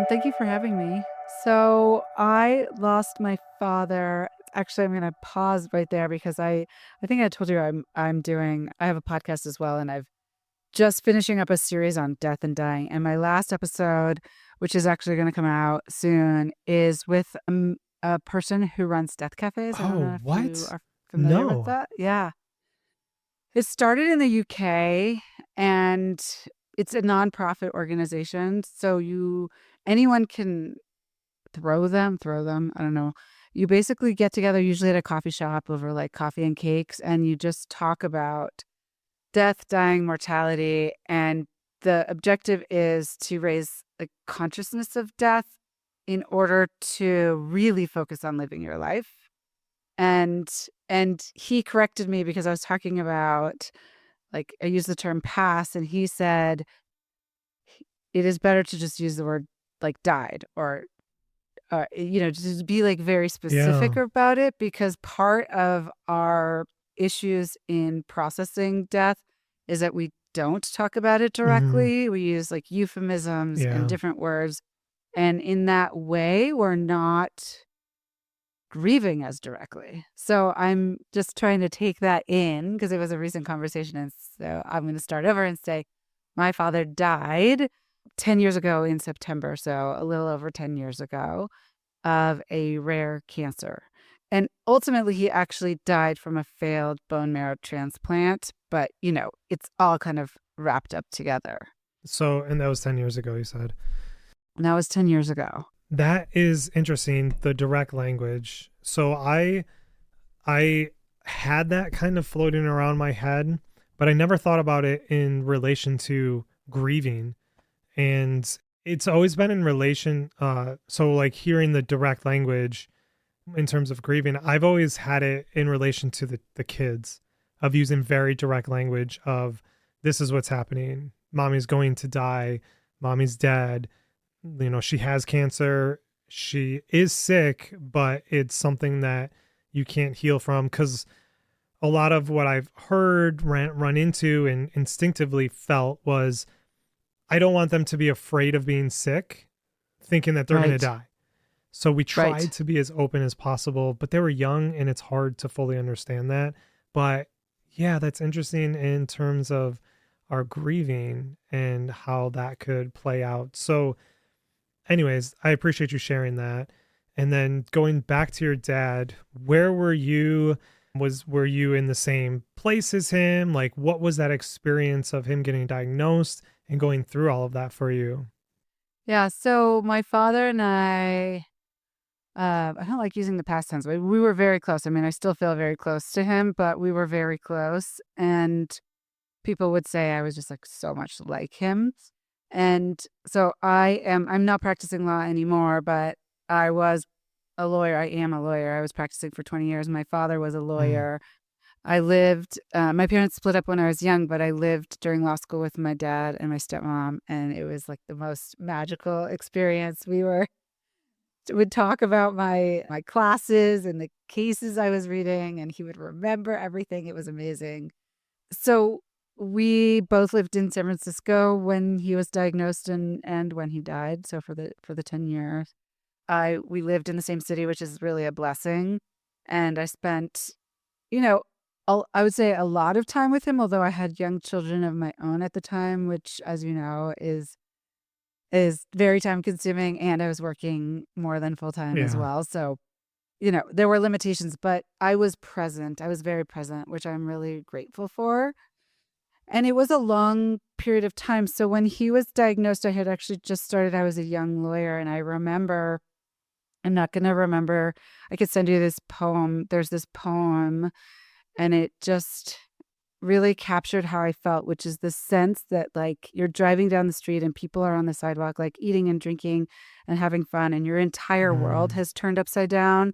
Thank you for having me. So I lost my father. Actually, I'm going to pause right there because I think I told you I have a podcast as well, and I've just finishing up a series on death and dying. And my last episode, which is actually going to come out soon, is with a person who runs death cafes. I don't Oh, know if you what? are familiar with No. that. Yeah. It started in the UK, and it's a nonprofit organization. So anyone can throw them, I don't know. You basically get together usually at a coffee shop over like coffee and cakes, and you just talk about death, dying, mortality, and the objective is to raise the consciousness of death in order to really focus on living your life. And he corrected me because I was talking about, like, I used the term pass, and he said it is better to just use the word like died, or just be like very specific Yeah. about it, because part of our issues in processing death is that we don't talk about it Hmm. directly. We use like euphemisms and Yeah. different words. And in that way, we're not grieving as directly. So I'm just trying to take that in because it was a recent conversation. And so I'm going to start over and say, my father died 10 years ago in September. So a little over 10 years ago, of a rare cancer. And ultimately, he actually died from a failed bone marrow transplant. But, it's all kind of wrapped up together. So, and that was 10 years ago, you said. And that was 10 years ago. That is interesting, the direct language. So I had that kind of floating around my head, but I never thought about it in relation to grieving. And it's always been in relation so like hearing the direct language in terms of grieving, I've always had it in relation to the kids, of using very direct language of, this is what's happening. Mommy's going to die. Mommy's dead. She has cancer. She is sick, but it's something that you can't heal from, because a lot of what I've heard run into and instinctively felt was, I don't want them to be afraid of being sick, thinking that they're going to Right. die. So we tried Right. to be as open as possible, but they were young and it's hard to fully understand that. But yeah, that's interesting in terms of our grieving and how that could play out. So, anyways, I appreciate you sharing that. And then going back to your dad, where were you? Were you in the same place as him? Like, what was that experience of him getting diagnosed and going through all of that for you? Yeah. So my father and I don't like using the past tense, but we were very close. I mean, I still feel very close to him, but we were very close. And people would say I was just like so much like him. And so I'm not practicing law anymore, but I was a lawyer. I am a lawyer. I was practicing for 20 years. My father was a Mm. lawyer. My parents split up when I was young, but I lived during law school with my dad and my stepmom. And it was like the most magical experience. Would talk about my classes and the cases I was reading, and he would remember everything. It was amazing. So we both lived in San Francisco when he was diagnosed and when he died. So for the 10 years, we lived in the same city, which is really a blessing. And I spent, you know, I would say a lot of time with him, although I had young children of my own at the time, which, as you know, is very time consuming, and I was working more than full time as Yeah. well. So, there were limitations, but I was present. I was very present, which I'm really grateful for. And it was a long period of time. So when he was diagnosed, I had actually just started. I was a young lawyer, and I remember, I'm not going to remember. I could send you this poem. There's this poem, and it just really captured how I felt, which is the sense that, like, you're driving down the street and people are on the sidewalk, like eating and drinking and having fun, and your entire world Mm. has turned upside down.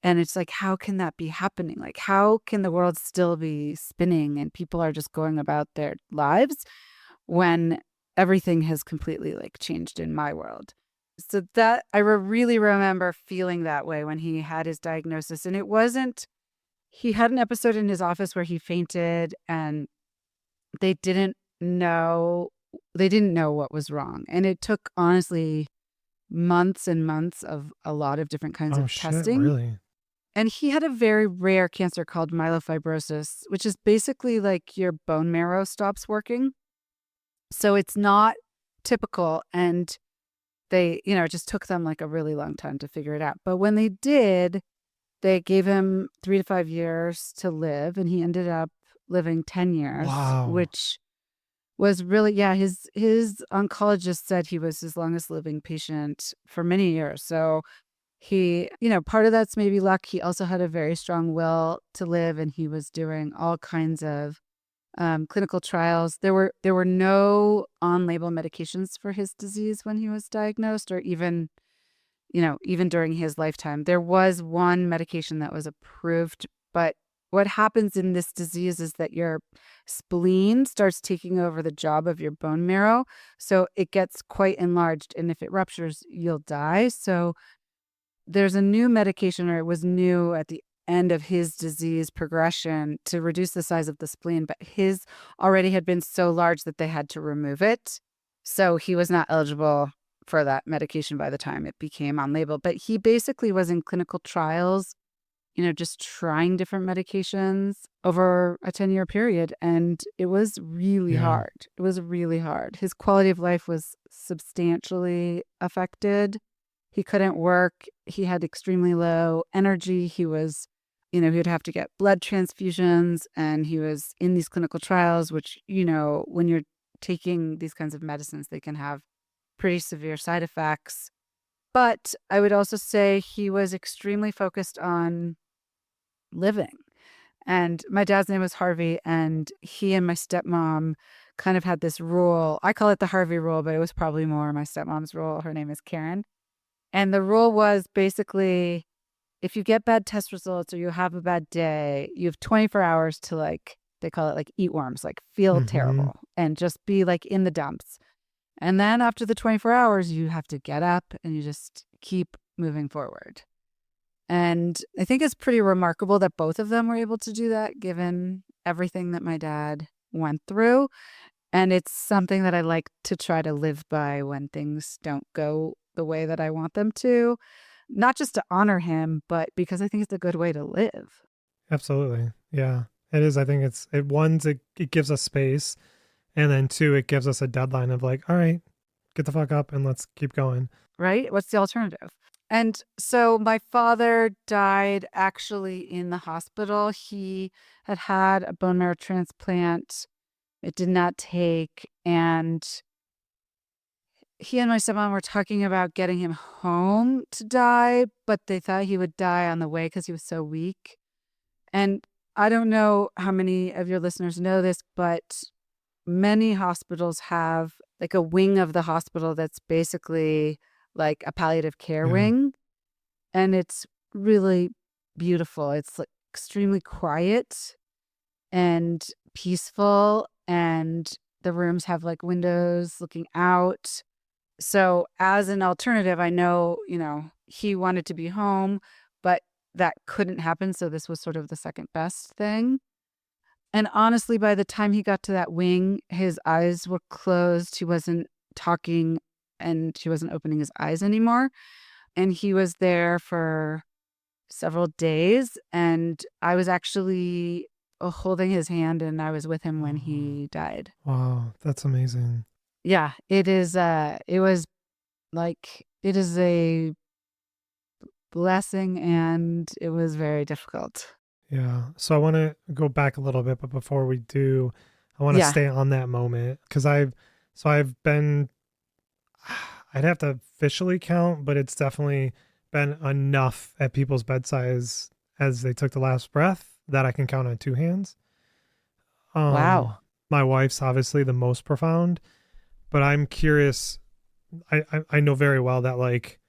And it's like, how can that be happening? Like, how can the world still be spinning and people are just going about their lives when everything has completely like changed in my world? So that I really remember feeling that way when he had his diagnosis. And it wasn't, he had an episode in his office where he fainted, and they didn't know they didn't know what was wrong. And it took, honestly, months and months of a lot of different kinds Oh of shit, testing. really? And he had a very rare cancer called myelofibrosis, which is basically like your bone marrow stops working. So it's not typical. And they, it just took them like a really long time to figure it out. But when they did, they gave him 3 to 5 years to live, and he ended up living 10 years, Wow. which was really, yeah, his oncologist said he was his longest living patient for many years. So he, part of that's maybe luck. He also had a very strong will to live, and he was doing all kinds of clinical trials. There were no on-label medications for his disease when he was diagnosed, or even during his lifetime. There was one medication that was approved, but what happens in this disease is that your spleen starts taking over the job of your bone marrow. So it gets quite enlarged, and if it ruptures, you'll die. So there's a new medication, or it was new at the end of his disease progression, to reduce the size of the spleen, but his already had been so large that they had to remove it. So he was not eligible for that medication by the time it became on label. But he basically was in clinical trials, just trying different medications over a 10-year period. And it was really Yeah. hard. It was really hard. His quality of life was substantially affected. He couldn't work. He had extremely low energy. He would have to get blood transfusions, and he was in these clinical trials, which, when you're taking these kinds of medicines, they can have pretty severe side effects. But I would also say he was extremely focused on living. And my dad's name was Harvey, and he and my stepmom kind of had this rule. I call it the Harvey rule, but it was probably more my stepmom's rule. Her name is Karen. And the rule was basically, if you get bad test results or you have a bad day, you have 24 hours to, like, they call it like eat worms, like feel Mm-hmm. terrible and just be like in the dumps. And then after the 24 hours, you have to get up and you just keep moving forward. And I think it's pretty remarkable that both of them were able to do that, given everything that my dad went through. And it's something that I like to try to live by when things don't go the way that I want them to, not just to honor him, but because I think it's a good way to live. Absolutely. Yeah. It is. I think it gives us space, and then two, it gives us a deadline of like, all right, get the fuck up and let's keep going. Right? What's the alternative? And so my father died actually in the hospital. He had a bone marrow transplant. It did not take. And he and my stepmom were talking about getting him home to die, but they thought he would die on the way because he was so weak. And I don't know how many of your listeners know this, but many hospitals have like a wing of the hospital that's basically like a palliative care Yeah. wing. And it's really beautiful. It's like extremely quiet and peaceful. And the rooms have like windows looking out. So as an alternative, I know, he wanted to be home, but that couldn't happen. So this was sort of the second best thing. And honestly, by the time he got to that wing, his eyes were closed. He wasn't talking, and he wasn't opening his eyes anymore. And he was there for several days. And I was actually holding his hand, and I was with him when Oh, he died. wow. That's amazing. Yeah, it is a blessing, and it was very difficult. Yeah. So I want to go back a little bit, but before we do, I want to Yeah. stay on that moment because I've been, I'd have to officially count, but it's definitely been enough at people's bedsides as they took the last breath that I can count on two hands. Um, Wow. my wife's obviously the most profound, but I'm curious. I know very well that like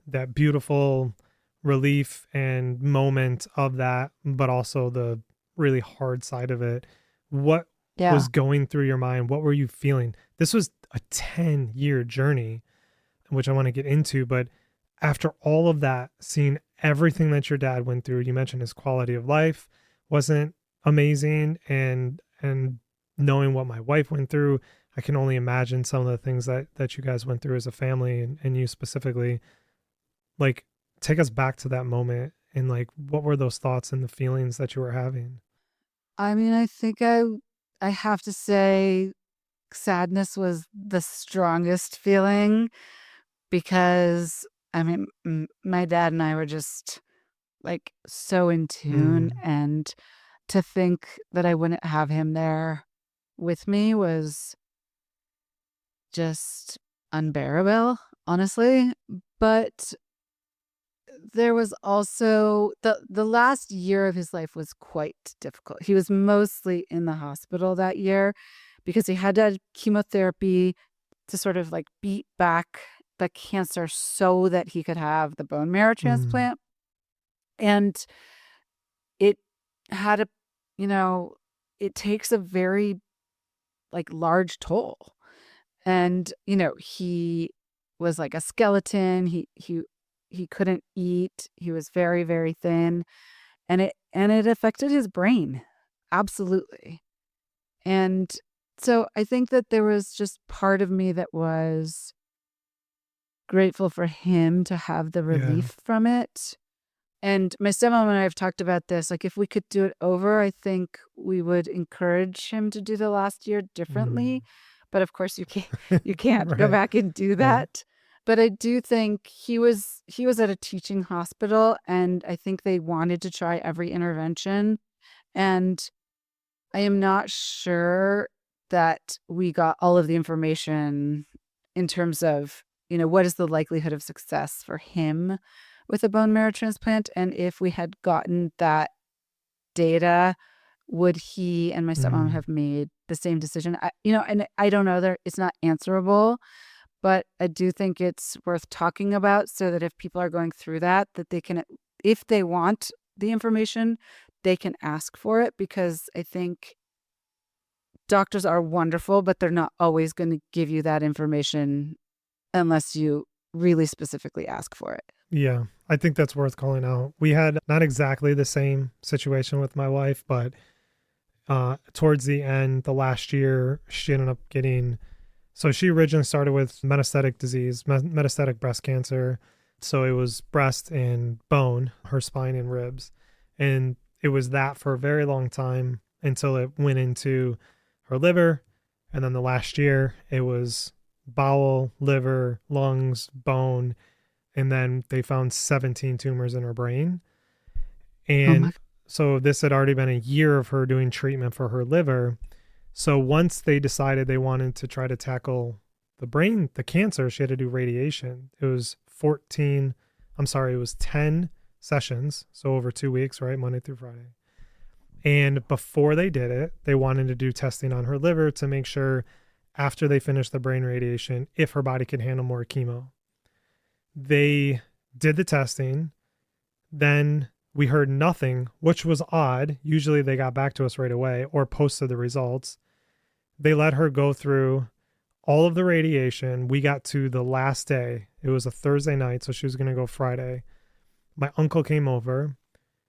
that beautiful relief and moment of that, but also the really hard side of it. What was Yeah. going through your mind? What were you feeling? This was a 10-year journey, which I want to get into, but after all of that, seeing everything that your dad went through, you mentioned his quality of life wasn't amazing, and knowing what my wife went through, I can only imagine some of the things that you guys went through as a family, and you specifically. Like, take us back to that moment, and like, what were those thoughts and the feelings that you were having? I mean, I think I have to say sadness was the strongest feeling because I mean, my dad and I were just like so in tune, Mm, and to think that I wouldn't have him there with me was just unbearable, honestly. But there was also the last year of his life was quite difficult. He was mostly in the hospital that year because he had to have chemotherapy to sort of like beat back the cancer so that he could have the bone marrow mm, transplant. And it had a, you know, it takes a very like large toll. And, he was like a skeleton. He couldn't eat. He was very, very thin. And it affected his brain. Absolutely. And so I think that there was just part of me that was grateful for him to have the yeah. relief from it. And my stepmom and I have talked about this. Like, if we could do it over, I think we would encourage him to do the last year Mm. differently. But of course, you can't go Right. back and do Right. that. But I do think he was at a teaching hospital, and I think they wanted to try every intervention. And I am not sure that we got all of the information in terms of, what is the likelihood of success for him with a bone marrow transplant. And if we had gotten that data, would he and my stepmom Mm, have made the same decision? And I don't know, it's not answerable, but I do think it's worth talking about so that if people are going through that they can, if they want the information, they can ask for it, because I think doctors are wonderful, but they're not always going to give you that information unless you really specifically ask for it. yeah. I think that's worth calling out. We had not exactly the same situation with my wife, but towards the end, the last year, she ended up getting. So she originally started with metastatic disease, metastatic breast cancer. So it was breast and bone, her spine and ribs. And it was that for a very long time until it went into her liver. And then the last year, it was bowel, liver, lungs, bone. And then they found 17 tumors in her brain. Oh my. And so this had already been a year of her doing treatment for her liver. So once they decided they wanted to try to tackle the brain, the cancer, she had to do radiation. It was 14, I'm sorry, it was 10 sessions. So over 2 weeks, right? Monday through Friday. And before they did it, they wanted to do testing on her liver to make sure after they finished the brain radiation, if her body could handle more chemo. They did the testing. Then we heard nothing, which was odd. Usually they got back to us right away or posted the results. They let her go through all of the radiation. We got to the last day. It was a Thursday night, so she was going to go Friday. My uncle came over.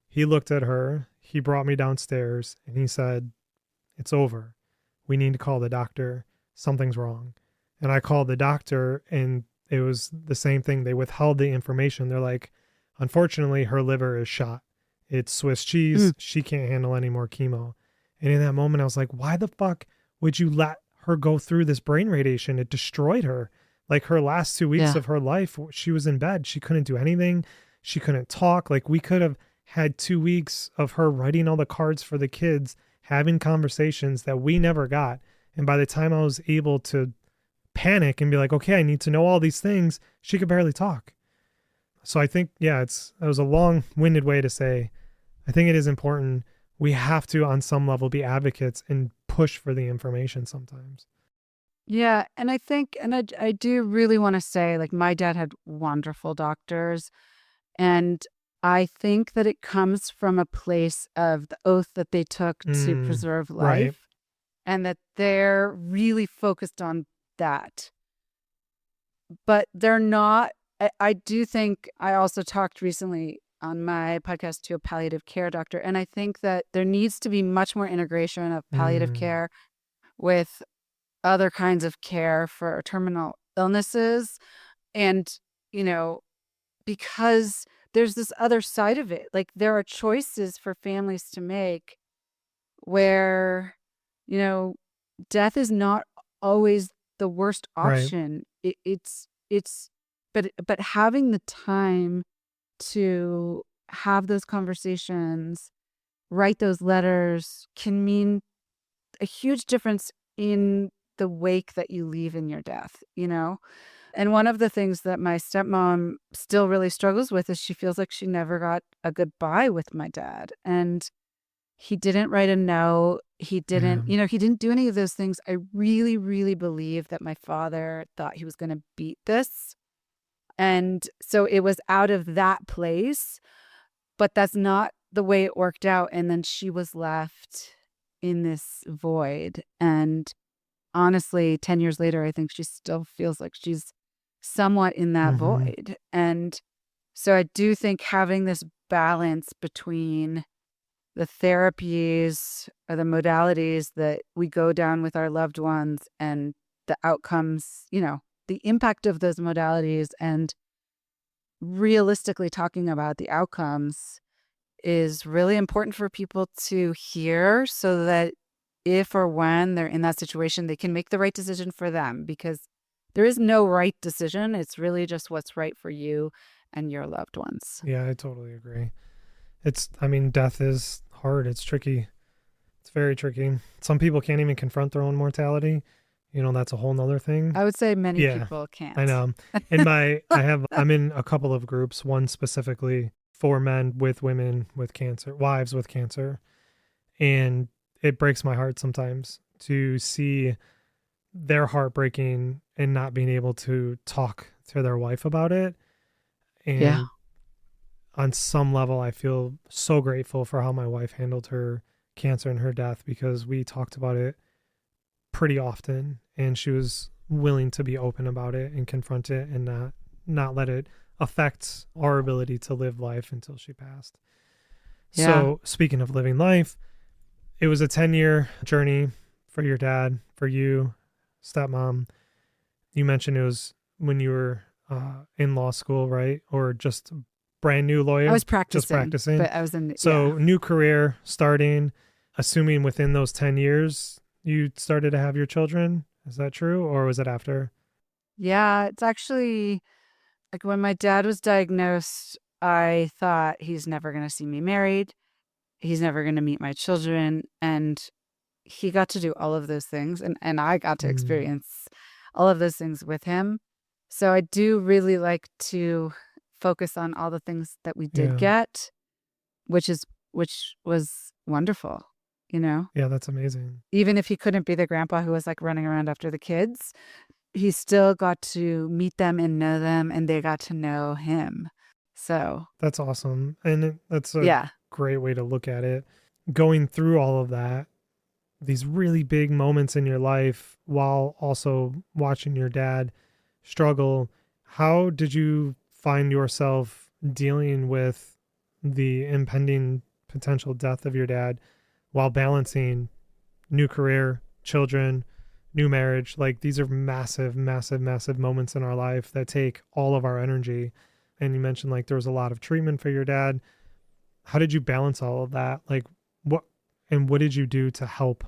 He looked at her. He brought me downstairs and he said, "It's over. We need to call the doctor. Something's wrong." And I called the doctor and it was the same thing. They withheld the information. They're like, "Unfortunately, her liver is shot. It's Swiss cheese. Mm, She can't handle any more chemo." And in that moment, I was like, why the fuck would you let her go through this brain radiation? It destroyed her. Like her last 2 weeks yeah. of her life, she was in bed. She couldn't do anything. She couldn't talk. Like we could have had 2 weeks of her writing all the cards for the kids, having conversations that we never got. And by the time I was able to panic and be like, okay, I need to know all these things, she could barely talk. So I think, yeah, that was a long winded way to say, I think it is important. We have to, on some level, be advocates and push for the information sometimes. Yeah. And I think, and I do really want to say, like, my dad had wonderful doctors. And I think that it comes from a place of the oath that they took to Mm, preserve right. life, and that they're really focused on that. But they're not. I do think I also talked recently on my podcast to a palliative care doctor, and I think that there needs to be much more integration of palliative Mm, care with other kinds of care for terminal illnesses. And, you know, because there's this other side of it. Like there are choices for families to make where, you know, death is not always the worst Right. option. But having the time to have those conversations, write those letters can mean a huge difference in the wake that you leave in your death, you know? And one of the things that my stepmom still really struggles with is she feels like she never got a goodbye with my dad. And he didn't write a note. He Yeah. didn't, you know, he didn't do any of those things. I really, really believe that my father thought he was going to beat this. And so it was out of that place, but that's not the way it worked out. And then she was left in this void. And honestly, 10 years later, I think she still feels like she's somewhat in that Hmm. void. And so I do think having this balance between the therapies or the modalities that we go down with our loved ones and the outcomes, you know, the impact of those modalities and realistically talking about the outcomes is really important for people to hear so that if or when they're in that situation, they can make the right decision for them because there is no right decision. It's really just what's right for you and your loved ones. Yeah, I totally agree. I mean, death is hard. It's tricky. It's very tricky. Some people can't even confront their own mortality. That's a whole nother thing. I would say many Yeah, people I can't. know. I'm in a couple of groups, one specifically for men with women with cancer, wives with cancer. And it breaks my heart sometimes to see their heartbreaking and not being able to talk to their wife about it. Yeah. And on some level, I feel so grateful for how my wife handled her cancer and her death because we talked about it pretty often and she was willing to be open about it and confront it and not let it affect our ability to live life until she passed. Yeah. So, speaking of living life, it was a 10-year journey for your dad, for you, stepmom. You mentioned it was when you were in law school, right? Or just brand new I lawyer, was just practicing, practicing. but I was in, yeah. So, new career starting, assuming within those 10 years you started to have your children. Is that true? Or was it after? Yeah. It's actually like when my dad was diagnosed, I thought he's never going to see me married. He's never going to meet my children. And he got to do all of those things. And I got to Mm, experience all of those things with him. So I do really like to focus on all the things that we did yeah. get, which was wonderful, you know? Yeah, that's amazing. Even if he couldn't be the grandpa who was like running around after the kids, he still got to meet them and know them, and they got to know him. So, That's awesome. And that's a yeah. great way to look at it. Going through all of that, these really big moments in your life while also watching your dad struggle, how did you find yourself dealing with the impending potential death of your dad while balancing new career, children, new marriage? Like these are massive, massive, massive moments in our life that take all of our energy. And you mentioned like there was a lot of treatment for your dad. How did you balance all of that? Like what what did you do to help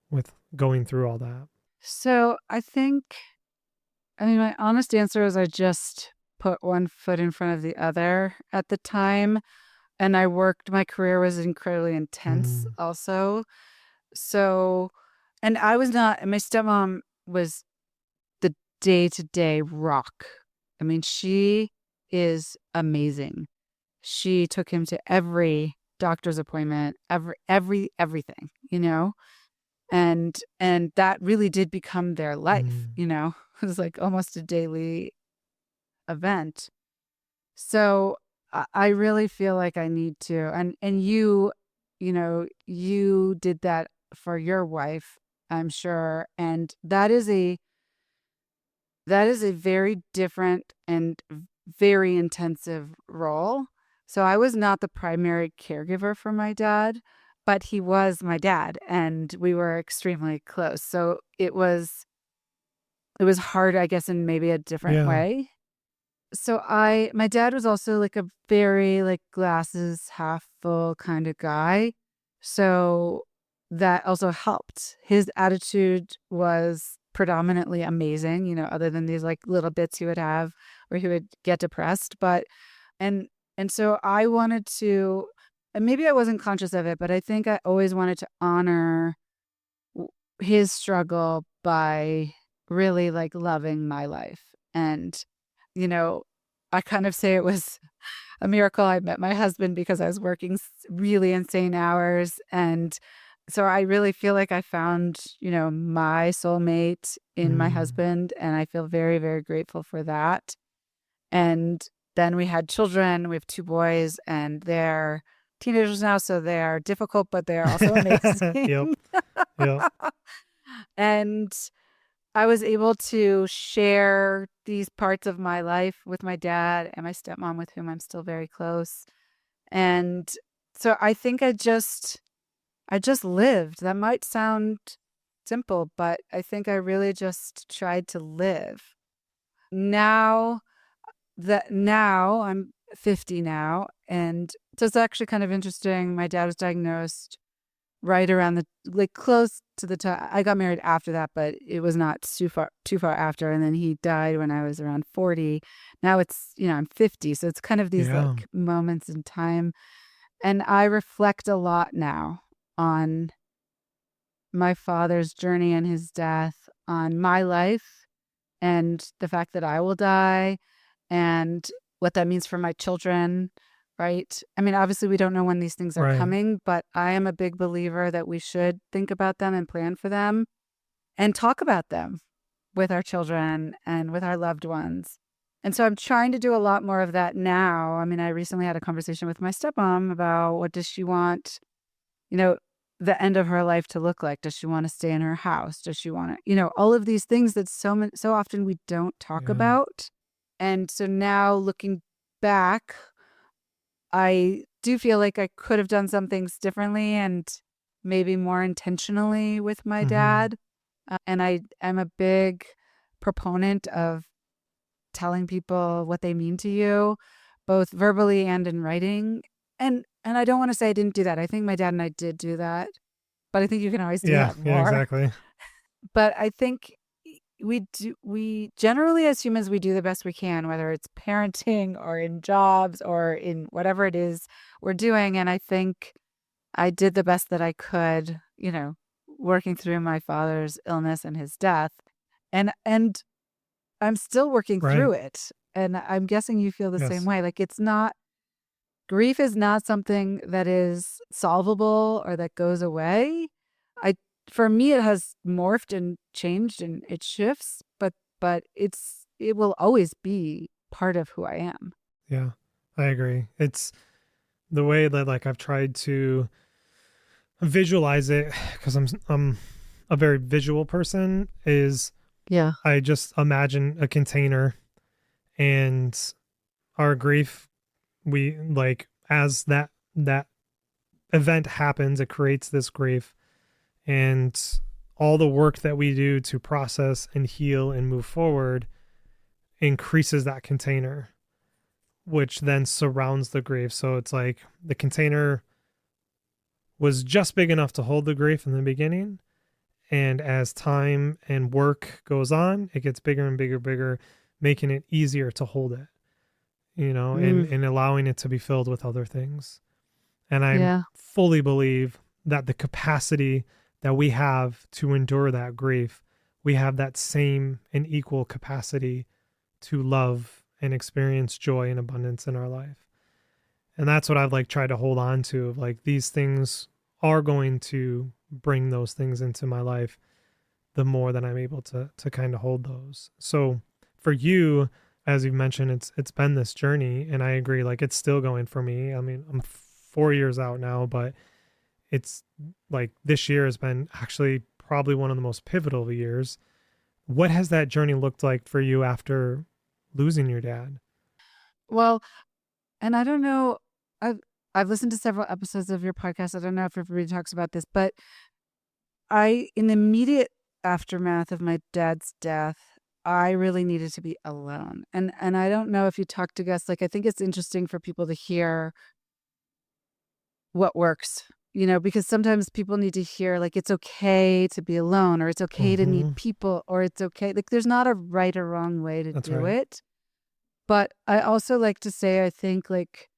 with going through all that? So, I mean, my honest answer is I just put one foot in front of the other at the time. And my career was incredibly intense Mm, also. So, and I was not, my stepmom was the day to day rock. I mean, she is amazing. She took him to every doctor's appointment, everything, you know? And that really did become their life, mm, you know? It was like almost a daily event. So I really feel like I need to and you know, you did that for your wife, I'm sure. And that is a very different and very intensive role. So I was not the primary caregiver for my dad. but he was my dad and we were extremely close. So it was hard, I guess, in maybe a different Yeah. way. So my dad was also like a very like glasses half full kind of guy. So that also helped. His attitude was predominantly amazing, other than these like little bits he would have where he would get depressed. And and so I wanted to, and maybe I wasn't conscious of it, but I think I always wanted to honor w- his struggle by really like loving my life. And, you know, I kind of say it was a miracle I met my husband because I was working really insane hours. And so I really feel like I found, my soulmate in my Mm. husband. And I feel very, very grateful for that. And then we had children. We have two boys, and they're teenagers now. So they are difficult, but they are also Yep. amazing. Yep. And I was able to share these parts of my life with my dad and my stepmom, with whom I'm still very close. And so I think I just lived. That might sound simple, but I think I really just tried to live. Now now I'm 50 now, and so it's actually kind of interesting. My dad was diagnosed right around the like close to the time I got married after that, but it was not too far after. And then he died when I was around 40. Now it's, I'm 50. So it's kind of these Yeah. like moments in time. And I reflect a lot now on my father's journey and his death, on my life and the fact that I will die and what that means for my children, right? I mean, obviously, we don't know when these things are Right. coming, but I am a big believer that we should think about them and plan for them and talk about them with our children and with our loved ones. And so I'm trying to do a lot more of that now. I mean, I recently had a conversation with my stepmom about what does she want, you know, the end of her life to look like? Does she want to stay in her house? Does she want to, all of these things that so often we don't talk Yeah. about. And so now looking back, I do feel like I could have done some things differently and maybe more intentionally with my Hmm. dad. And I am a big proponent of telling people what they mean to you, both verbally and in writing. And I don't want to say I didn't do that. I think my dad and I did do that, but I think you can always do Yeah. that Yeah. more. Exactly. But I think we generally as humans we do the best we can, whether it's parenting or in jobs or in whatever it is we're doing. And I think I did the best that I could, working through my father's illness and his death. And I'm still working Right. through it. And I'm guessing you feel the same Yes. way. Like it's not grief is not something that is solvable or that goes away. I For me it has morphed and changed and it shifts, but it will always be part of who I am. Yeah. I agree. It's the way that like I've tried to visualize it because I'm a very visual person is Yeah. I just imagine a container and our grief we like as that event happens it creates this grief and all the work that we do to process and heal and move forward increases that container which then surrounds the grief so it's like the container was just big enough to hold the grief in the beginning. And as time and work goes on, it gets bigger and bigger, bigger, making it easier to hold it, Mm, and allowing it to be filled with other things. And I yeah. fully believe that the capacity that we have to endure that grief, we have that same and equal capacity to love and experience joy and abundance in our life. And that's what I've like tried to hold on to of like these things are going to bring those things into my life the more that I'm able to kind of hold those. So for you, as you've mentioned, it's been this journey, and I agree. Like it's still going for me. I mean, I'm 4 years out now, but it's like this year has been actually probably one of the most pivotal years. What has that journey looked like for you after losing your dad? Well, and I don't know. I've listened to several episodes of your podcast. I don't know if everybody talks about this, but in the immediate aftermath of my dad's death, I really needed to be alone. And I don't know if you talk to guests, like, I think it's interesting for people to hear what works, because sometimes people need to hear, like, it's okay to be alone, or it's okay to need Mm-hmm. people, or it's okay. Like, there's not a right or wrong way to That's do right. it. But I also like to say, I think, like,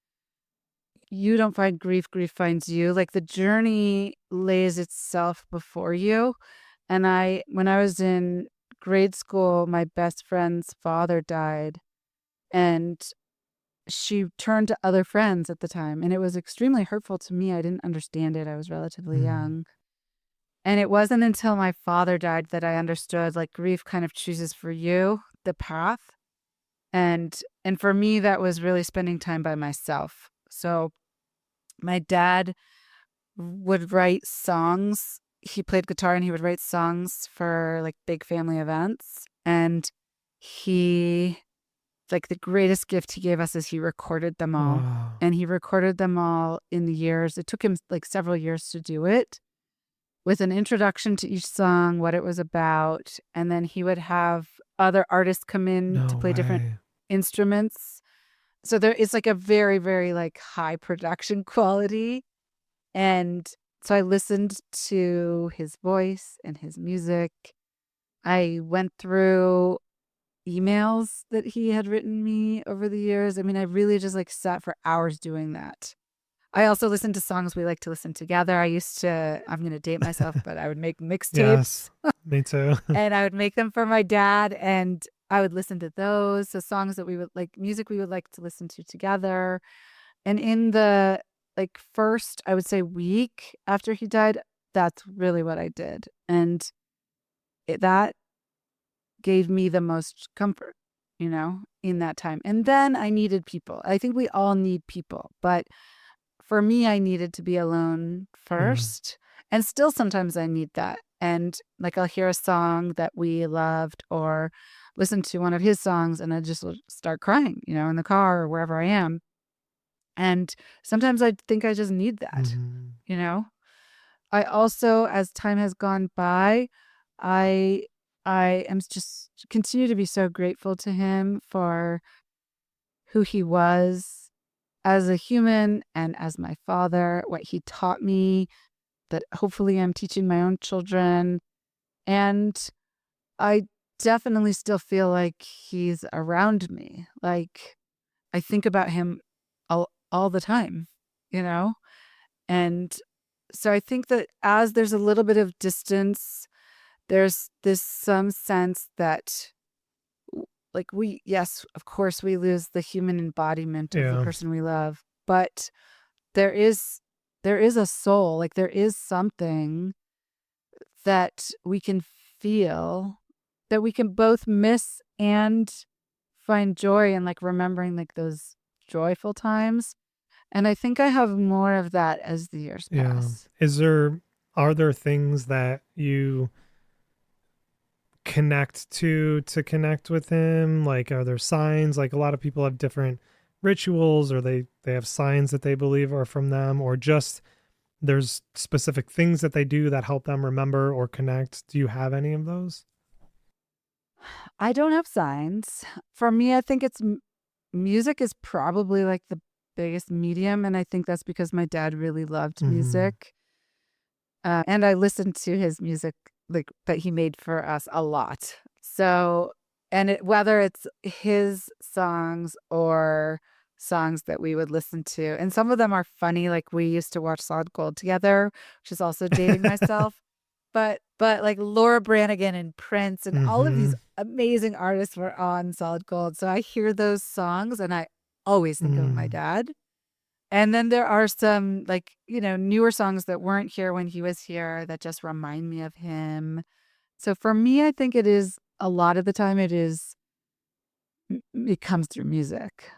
you don't find grief, grief finds you. Like, the journey lays itself before you. And when I was in grade school, my best friend's father died, and she turned to other friends at the time. And it was extremely hurtful to me. I didn't understand it. I was relatively Mm. young. And it wasn't until my father died that I understood, like, grief kind of chooses for you the path. And for me, that was really spending time by myself. So my dad would write songs. He played guitar and he would write songs for, like, big family events. And he, like, the greatest gift he gave us is he recorded them all. Wow. And he recorded them all in the years. It took him like several years to do it, with an introduction to each song, what it was about. And then he would have other artists come in to No play different way. instruments. So there is, like, a very, very, like, high production quality. And so I listened to his voice and his music. I went through emails that he had written me over the years. I mean, I really just, like, sat for hours doing that. I also listened to songs we like to listen together. I'm going to date myself, but I would make mixtapes Yes, me too. and I would make them for my dad, and I would listen to those. So songs that we would like, music we would like to listen to together. And in the, like, first, I would say, week after he died, that's really what I did. And that gave me the most comfort, in that time. And then I needed people. I think we all need people. But for me, I needed to be alone Mm. first. And still sometimes I need that. And, like, I'll hear a song that we loved or listen to one of his songs and I just will start crying, in the car or wherever I am. And sometimes I think I just need that, Mm-hmm. you know? I also, as time has gone by, I I am just continue to be so grateful to him for who he was as a human and as my father, what he taught me, that hopefully I'm teaching my own children. And I definitely still feel like he's around me. Like, I think about him all the time, you know? And so I think that as there's a little bit of distance, there's this some sense that, like, yes, of course, we lose the human embodiment of the Yeah. person we love, but there is a soul, like, there is something that we can feel, that we can both miss and find joy in, like, remembering, like, those joyful times. And I think I have more of that as the years Yeah. pass. Are there things that you connect to connect with him? Like, are there signs? Like, a lot of people have different rituals, or they have signs that they believe are from them, or just there's specific things that they do that help them remember or connect. Do you have any of those? I don't have signs. For me, I think music is probably, like, the biggest medium, and I think that's because my dad really loved Mm-hmm. music. And I listened to his music, like, that he made for us a lot. So, whether it's his songs or songs that we would listen to, and some of them are funny, like, we used to watch Solid Gold together, which is also dating myself. But like Laura Branigan and Prince and all of Mm-hmm. these amazing artists were on Solid Gold. So I hear those songs and I always think of my Mm. dad. And then there are some, like, newer songs that weren't here when he was here that just remind me of him. So for me, I think a lot of the time it comes through music.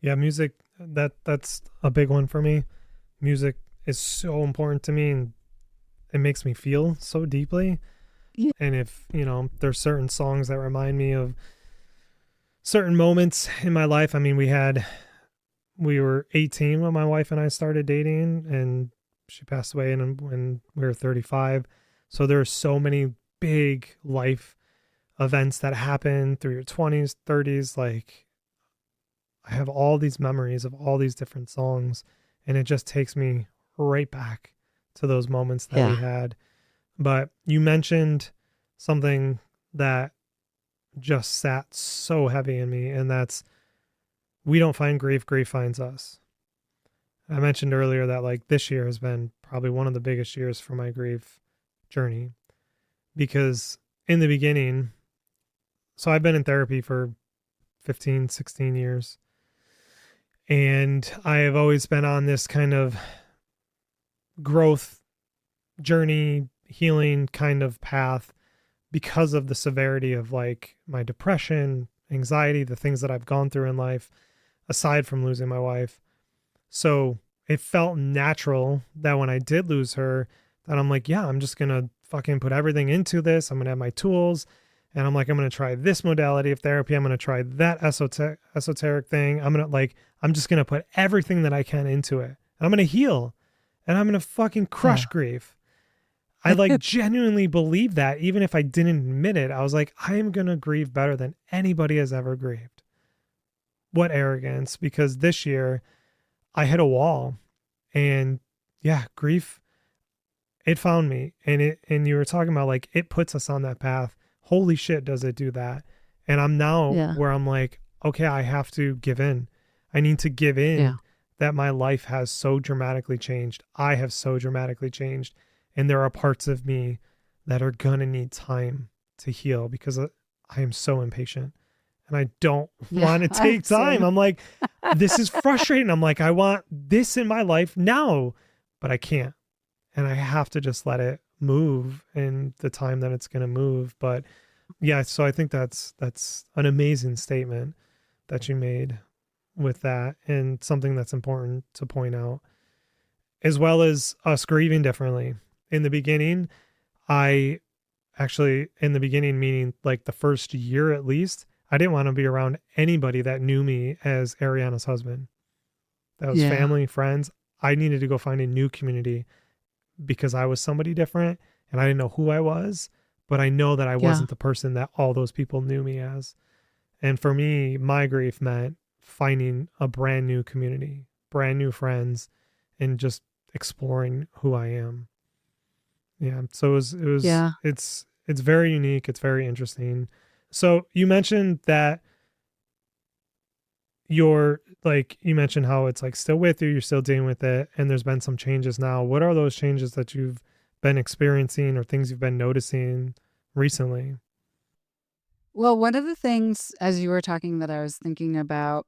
Yeah, music, that's a big one for me. Music is so important to me, and it makes me feel so deeply. Yeah. And if, there's certain songs that remind me of certain moments in my life. I mean, we had we were 18 when my wife and I started dating, and she passed away when we were 35. So there are so many big life events that happen through your 20s, 30s. Like, I have all these memories of all these different songs, and it just takes me right back to those moments that we Yeah. had. But you mentioned something that just sat so heavy in me, and that's, we don't find grief, grief finds us. I mentioned earlier that like this year has been probably one of the biggest years for my grief journey, because in the beginning, so I've been in therapy for 15, 16 years, and I have always been on this kind of growth journey, healing kind of path because of the severity of like my depression, anxiety, the things that I've gone through in life, aside from losing my wife. So it felt natural that when I did lose her, that I'm like, yeah, I'm just going to fucking put everything into this. I'm going to have my tools. And I'm like, I'm going to try this modality of therapy. I'm going to try that esoteric thing. I'm just going to put everything that I can into it. And I'm going to heal. And I'm going to fucking crush Yeah. grief. I like genuinely believe that, even if I didn't admit it. I was like, I am going to grieve better than anybody has ever grieved. What arrogance, because this year I hit a wall, and yeah, grief, it found me. And you were talking about like, it puts us on that path. Holy shit, does it do that? And I'm now Yeah. where I'm like, okay, I have to give in. I need to give Yeah. in that my life has so dramatically changed. I have so dramatically changed. And there are parts of me that are going to need time to heal, because I am so impatient and I don't Yeah. want to take time. Same. I'm like, this is frustrating. I'm like, I want this in my life now, but I can't. And I have to just let it move in the time that it's going to move. But yeah, so I think that's an amazing statement that you made with that, and something that's important to point out, as well as us grieving differently. In the beginning, I actually, in the beginning, meaning like the first year at least, I didn't want to be around anybody that knew me as Ariana's husband. That was Yeah. family, friends. I needed to go find a new community because I was somebody different and I didn't know who I was, but I know that I Yeah. wasn't the person that all those people knew me as. And for me, my grief meant finding a brand new community, brand new friends, and just exploring who I am. Yeah. So Yeah. it's very unique. It's very interesting. So you mentioned that you mentioned how it's like still with you, you're still dealing with it, and there's been some changes now. What are those changes that you've been experiencing, or things you've been noticing recently? Well, one of the things as you were talking that I was thinking about,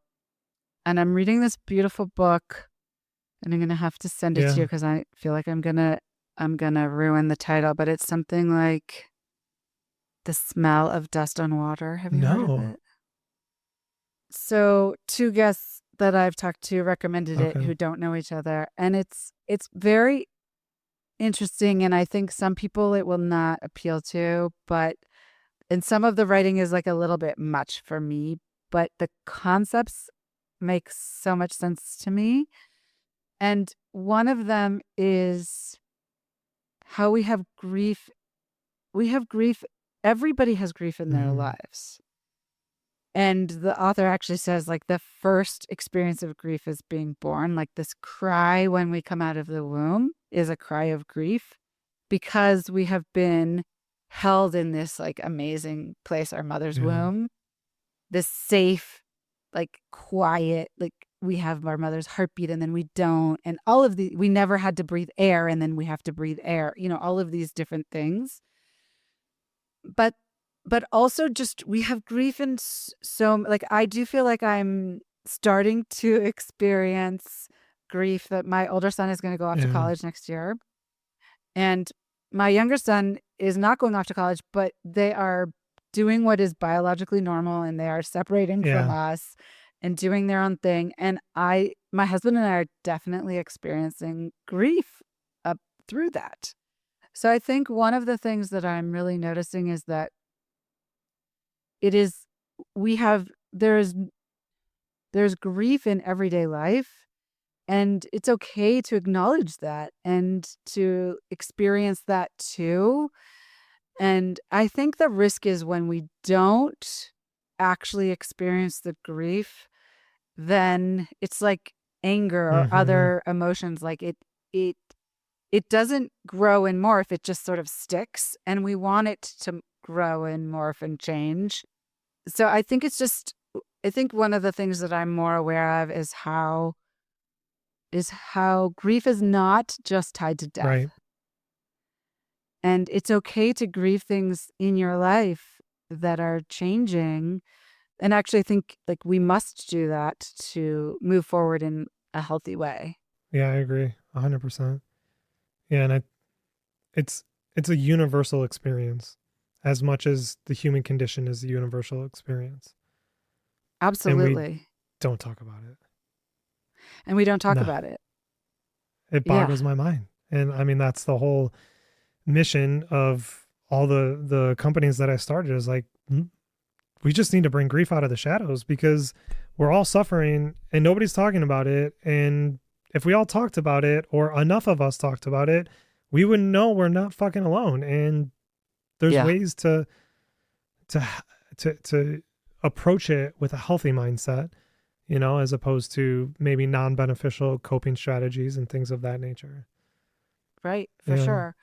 and I'm reading this beautiful book, and I'm gonna have to send it to you Yeah. because I feel like I'm gonna ruin the title, but it's something like The Smell of Dust on Water. Have you heard of No. it? So two guests that I've talked to recommended it Okay. who don't know each other, and it's very interesting, and I think some people it will not appeal to, but and some of the writing is like a little bit much for me, but the concepts make so much sense to me. And one of them is how we have grief. We have grief. Everybody has grief in their Mm, lives. And the author actually says, like, the first experience of grief is being born. Like, this cry when we come out of the womb is a cry of grief because we have been held in this, like, amazing place, our mother's yeah. womb, this safe, like, quiet, like, we have our mother's heartbeat and then we don't. And all of the, we never had to breathe air and then we have to breathe air, all of these different things. But also just we have grief in so like I do feel like I'm starting to experience grief that my older son is going to go off to Yeah. college next year, and my younger son is not going off to college, but they are doing what is biologically normal and they are separating from Yeah. us and doing their own thing, and my husband and I are definitely experiencing grief up through that. So I think one of the things that I'm really noticing is that it is we have there is there's grief in everyday life, and it's okay to acknowledge that and to experience that too. And I think the risk is when we don't actually experience the grief, then it's like anger or Mm-hmm. other emotions. Like it it doesn't grow and morph, it just sort of sticks, and we want it to grow and morph and change. So I think one of the things that I'm more aware of is how grief is not just tied to death. Right. And it's okay to grieve things in your life that are changing. And actually I think like we must do that to move forward in a healthy way. Yeah, I agree 100%. Yeah, and it's it's a universal experience as much as the human condition is a universal experience. And we Absolutely. don't talk about it. And we don't talk No, about it. it Yeah. boggles my mind. And I mean, that's the whole mission of all the companies that I started is like, we just need to bring grief out of the shadows because we're all suffering and nobody's talking about it. And if we all talked about it or enough of us talked about it, we would know we're not fucking alone. And there's Yeah. ways to to approach it with a healthy mindset, you know, as opposed to maybe non-beneficial coping strategies and things of that nature. Right. For Yeah. sure.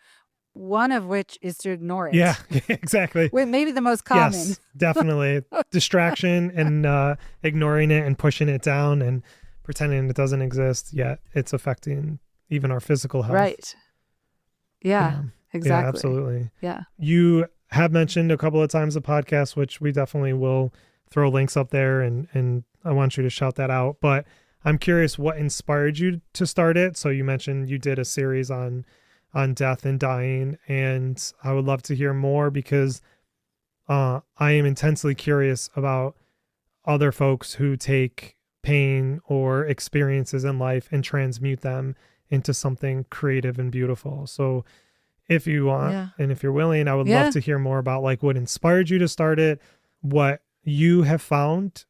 One of which is to ignore Yeah, it. exactly. Well, maybe the most common. Yes, definitely. Distraction and ignoring it and pushing it down and pretending it doesn't exist, yet it's affecting even our physical health. Right. Yeah. Yeah. Yeah, Exactly. absolutely. Yeah. You have mentioned a couple of times the podcast, which we definitely will throw links up there and I want you to shout that out. But I'm curious what inspired you to start it. So you mentioned you did a series on death and dying, and I would love to hear more because I am intensely curious about other folks who take pain or experiences in life and transmute them into something creative and beautiful. So if you want Yeah. and if you're willing, I would love Yeah. to hear more about like what inspired you to start it, what you have found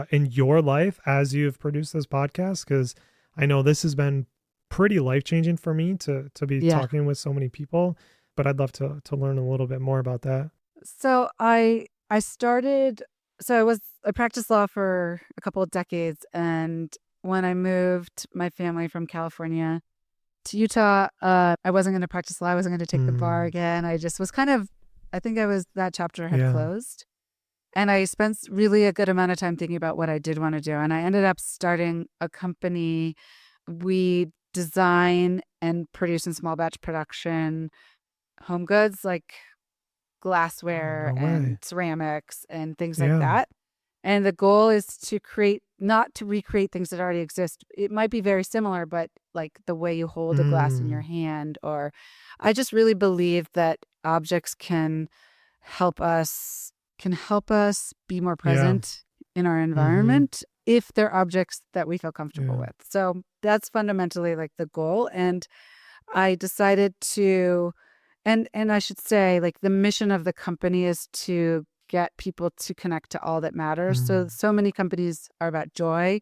in your life as you've produced this podcast, because I know this has been pretty life changing for me to be Yeah. talking with so many people. But I'd love to learn a little bit more about that. So I started I practiced law for a couple of decades, and when I moved my family from California to Utah, I wasn't going to practice law. I wasn't going to take the bar Mm, again. I just was kind of I think I was that chapter had yeah. closed. And I spent really a good amount of time thinking about what I did want to do. And I ended up starting a company. We design and produce in small batch production home goods like Oh, glassware no and way. ceramics and things like Yeah. that. And the goal is to create, not to recreate things that already exist. It might be very similar, but like the way you hold a glass in your Mm, hand, or I just really believe that objects help us can help us be more yeah. present in our Mm-hmm. environment if they're objects that we feel comfortable Yeah. with. So that's fundamentally like the goal. And I decided to and I should say like the mission of the company is to get people to connect to all that matters. Mm, So many companies are about joy,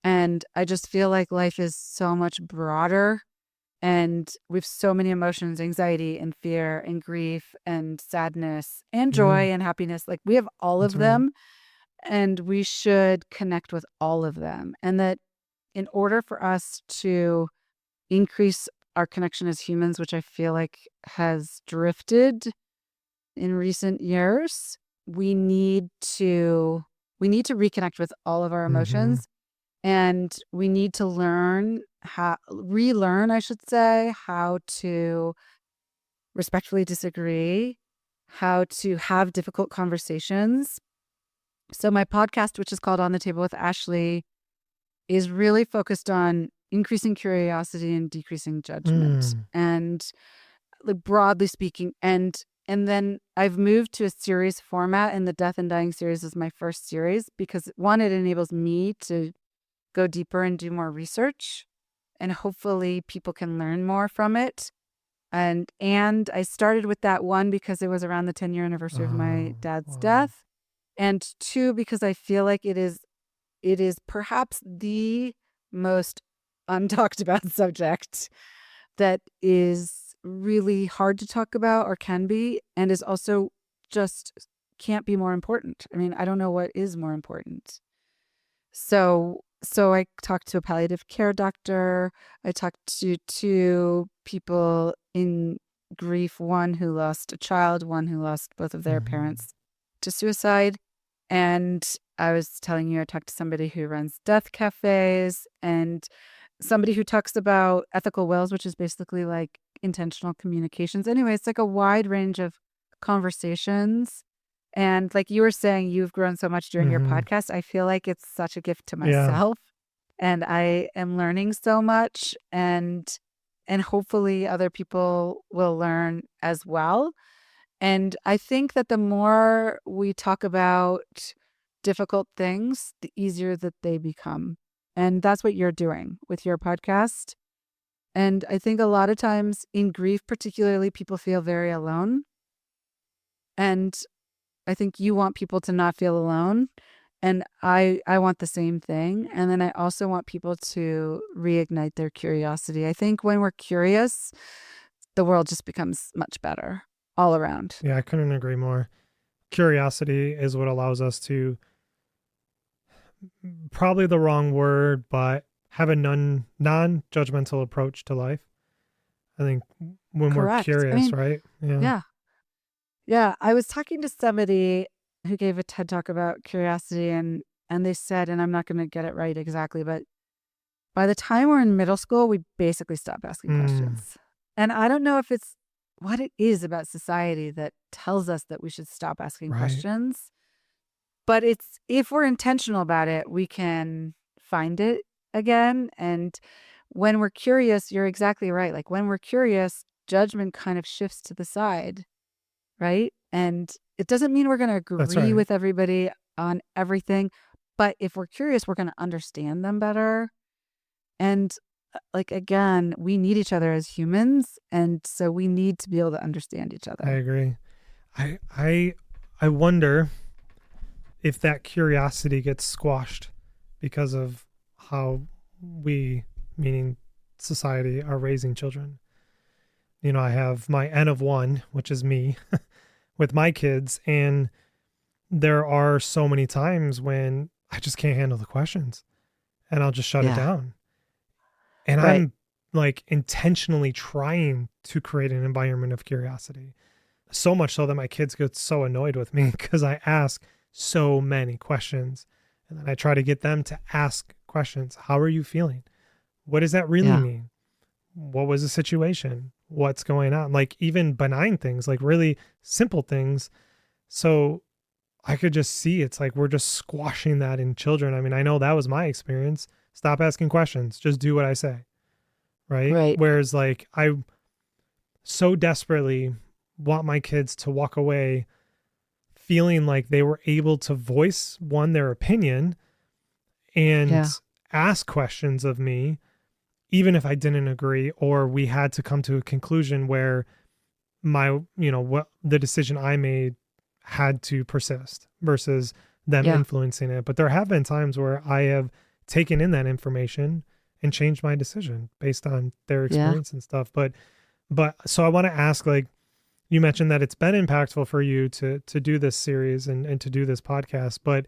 and I just feel like life is so much broader, and we've so many emotions, anxiety and fear and grief and sadness and yeah. joy and happiness. Like we have all That's of right. them, and we should connect with all of them. And that in order for us to increase our connection as humans, which I feel like has drifted in recent years, we need to we need to reconnect with all of our Mm-hmm. emotions, and we need to relearn, I should say, how to respectfully disagree, how to have difficult conversations. So my podcast, which is called On the Table with Ashley, is really focused on increasing curiosity and decreasing judgment. Mm, And like broadly speaking, and then I've moved to a series format, and the Death and Dying series is my first series because one, it enables me to go deeper and do more research, and hopefully people can learn more from it. And I started with that one because it was around the 10-year anniversary of oh, my dad's wow. death, and two because I feel like it is it is perhaps the most untalked about subject that is really hard to talk about or can be, and is also just can't be more important. I mean, I don't know what is more important. So I talked to a palliative care doctor. I talked to two people in grief, one who lost a child, one who lost both of their Hmm. parents to suicide. And I was telling you, I talked to somebody who runs death cafes and somebody who talks about ethical wills, which is basically like intentional communications. Anyway, it's like a wide range of conversations. And like you were saying, you've grown so much during your Hmm. podcast. I feel like it's such a gift to Yeah. myself. And I am learning so much, and hopefully other people will learn as well. And I think that the more we talk about difficult things, the easier that they become. And that's what you're doing with your podcast. And I think a lot of times in grief, particularly, people feel very alone. And I think you want people to not feel alone. And I want the same thing. And then I also want people to reignite their curiosity. I think when we're curious, the world just becomes much better all around. Yeah, I couldn't agree more. Curiosity is what allows us to, probably the wrong word, but have a non-judgmental approach to life. I think when we're Correct. I curious, mean, right? Yeah. yeah. Yeah. I was talking to somebody who gave a TED talk about curiosity, and they said, and I'm not going to get it right exactly, but by the time we're in middle school, we basically stop asking Mm, questions. And I don't know if it's what it is about society that tells us that we should stop asking right. questions, but it's if we're intentional about it, we can find it again. And when we're curious, you're exactly right. Like when we're curious, judgment kind of shifts to the side, right? And it doesn't mean we're going to That's agree right. with everybody on everything, but if we're curious, we're going to understand them better. And like again, we need each other as humans, and so we need to be able to understand each I other. agree. I I I wonder if that curiosity gets squashed because of how we, meaning society, are raising children. I have my N of one, which is me, with my kids, and there are so many times when I just can't handle the questions and I'll just shut it Yeah. down. And Right. I'm like intentionally trying to create an environment of curiosity. So much so that my kids get so annoyed with me because I ask so many questions. And then I try to get them to ask questions. How are you feeling? What does that really Yeah. mean? What was the situation? What's going on? Like even benign things, like really simple things. So I could just see it's like we're just squashing that in children. I mean, I know that was my experience. Stop asking questions. Just do what I say. Right. Right. Whereas, like, I so desperately want my kids to walk away feeling like they were able to voice their opinion Yeah. and ask questions of me, even if I didn't agree, or we had to come to a conclusion where what the decision I made had to persist versus them Yeah. influencing it. But there have been times where I have taken in that information and changed my decision based on their Yeah. experience and stuff. But so I want to ask, like, you mentioned that it's been impactful for you to do this series and to do this podcast, but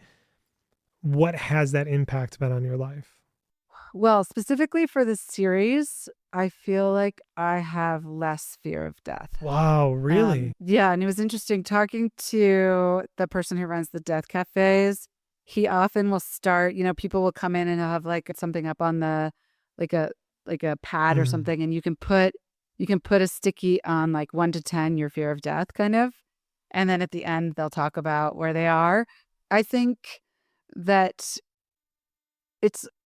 what has that impact been on your life? Well, specifically for this series, I feel like I have less fear of death. Wow, really? Yeah, and it was interesting talking to the person who runs the death cafes. He often will start, people will come in and he'll have like something up on the like a like a pad or Mm, something, and you can put a sticky on like 1 to 10 your fear of death kind of. And then at the end they'll talk about where they are. I think that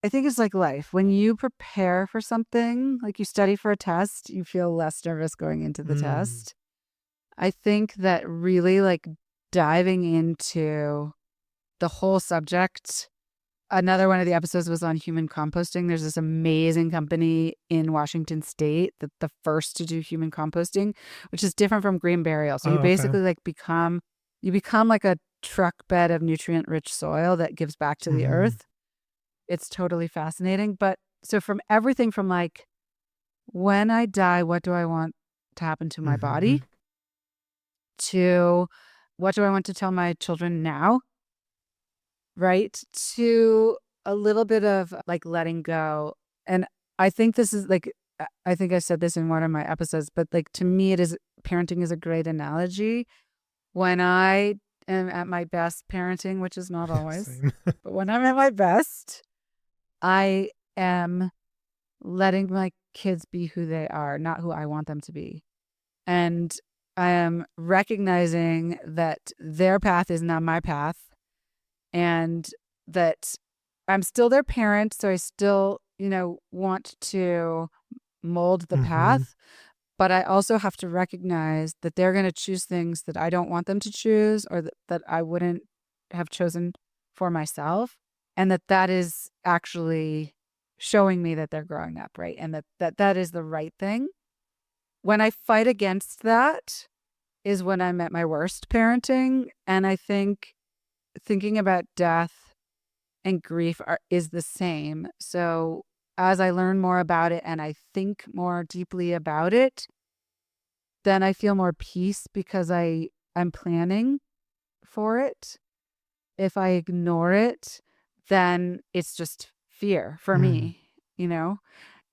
I think it's like life. When you prepare for something, like you study for a test, you feel less nervous going into the mm, test. I think that really like diving into the whole subject. Another one of the episodes was on human composting. There's this amazing company in Washington State that the first to do human composting, which is different from green burial. So you oh, okay. basically like become like a truck bed of nutrient rich soil that gives back to the Hmm. earth. It's totally fascinating. But so from everything from like, when I die, what do I want to happen to my Mm-hmm. body? To what do I want to tell my children now? Right? To a little bit of like letting go. And I think this is like, I think I said this in one of my episodes, but like to me, it is parenting is a great analogy. When I am at my best parenting, which is not always, Same. but when I'm at my best, I am letting my kids be who they are, not who I want them to be. And I am recognizing that their path is not my path and that I'm still their parent. So I still, want to mold the Mm-hmm. path. But I also have to recognize that they're going to choose things that I don't want them to choose or that I wouldn't have chosen for myself. And that is actually showing me that they're growing up, right? And that is the right thing. When I fight against that is when I'm at my worst parenting. And I think thinking about death and grief is the same. So as I learn more about it and I think more deeply about it, then I feel more peace because I'm planning for it. If I ignore it, then it's just fear for Mm. me, you know?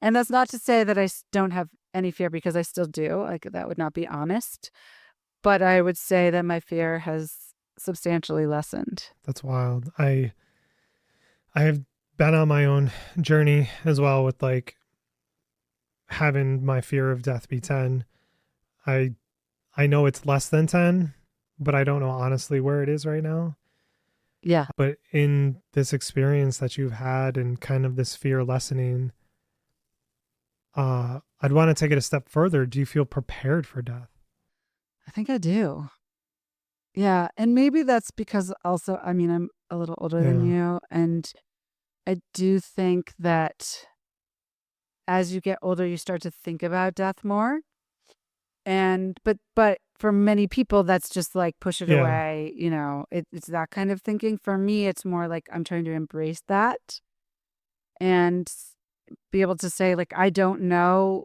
And that's not to say that I don't have any fear because I still do. Like that would not be honest. But I would say that my fear has substantially lessened. That's wild. I have been on my own journey as well with like having my fear of death be 10. I I know it's less than 10, but I don't know honestly where it is right now. Yeah. But in this experience that you've had and kind of this fear lessening, I'd want to take it a step further. Do you feel prepared for death? I think I do. Yeah. And maybe that's because also, I mean, I'm a little older than Yeah. you. And I do think that as you get older, you start to think about death more. And, but for many people, that's just like push it Yeah. away. It's that kind of thinking. For me, it's more like I'm trying to embrace that and be able to say, like, I don't know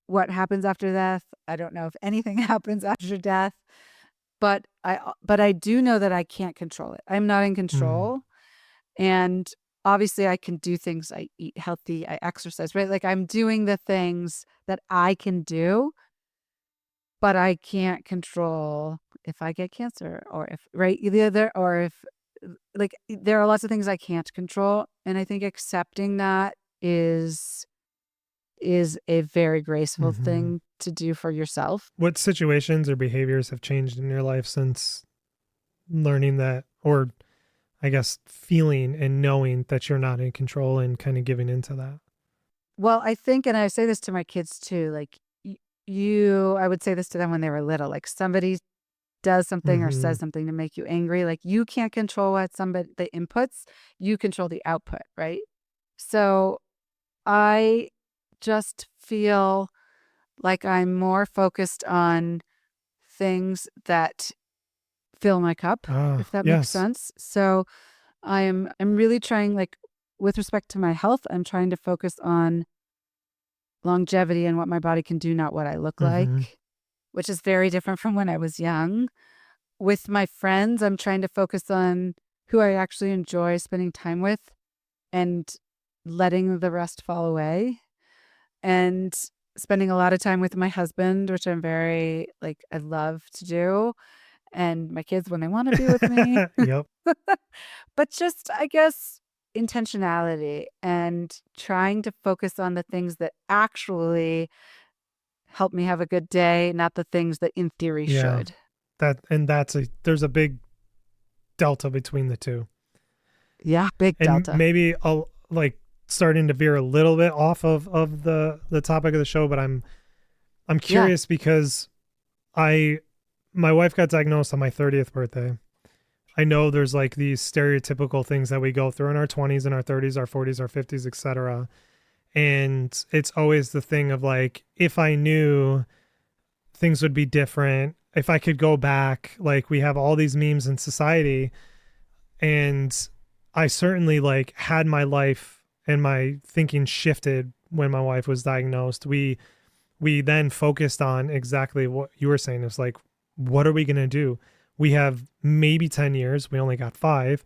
what happens after death. I don't know if anything happens after death. But I do know that I can't control it. I'm not in Mm. control. And obviously I can do things. I eat healthy, I exercise, right? Like I'm doing the things that I can do, but I can't control if I get cancer or if right either or if like there are lots of things I can't control. And I think accepting that is a very graceful Hmm. thing to do for yourself. What situations or behaviors have changed in your life since learning that, or I guess feeling and knowing that you're not in control and kind of giving into that? Well, I think, and I say this to my kids too, like I would say this to them when they were little, like somebody does something or Hmm. says something to make you angry, like you can't control what somebody, the inputs, you control the output, right? So I just feel like I'm more focused on things that fill my cup, Ah, if that makes yes. sense. So I'm really trying, like with respect to my health, I'm trying to focus on longevity and what my body can do, not what I look Hmm. like, which is very different from when I was young. With my friends, I'm trying to focus on who I actually enjoy spending time with and letting the rest fall away. And spending a lot of time with my husband, which I'm very like I love to do, and my kids when they want to be with me. Yep. But just, I guess, intentionality and trying to focus on the things that actually help me have a good day, not the things that in theory Yeah. should. There's a big delta between the two. Yeah, big And delta. maybe I'll like starting to veer a little bit off of the topic of the show, but I'm Yeah. curious because I my wife got diagnosed on my 30th birthday. I know there's like these stereotypical things that we go through in our 20s and our 30s, our 40s, our 50s, etc. And it's always the thing of like, if I knew things would be different, if I could go back, like we have all these memes in society. And I certainly like had my life and my thinking shifted when my wife was diagnosed. We then focused on exactly what you were saying. It's like, what are we going to do? We have maybe 10 years. We only got 5.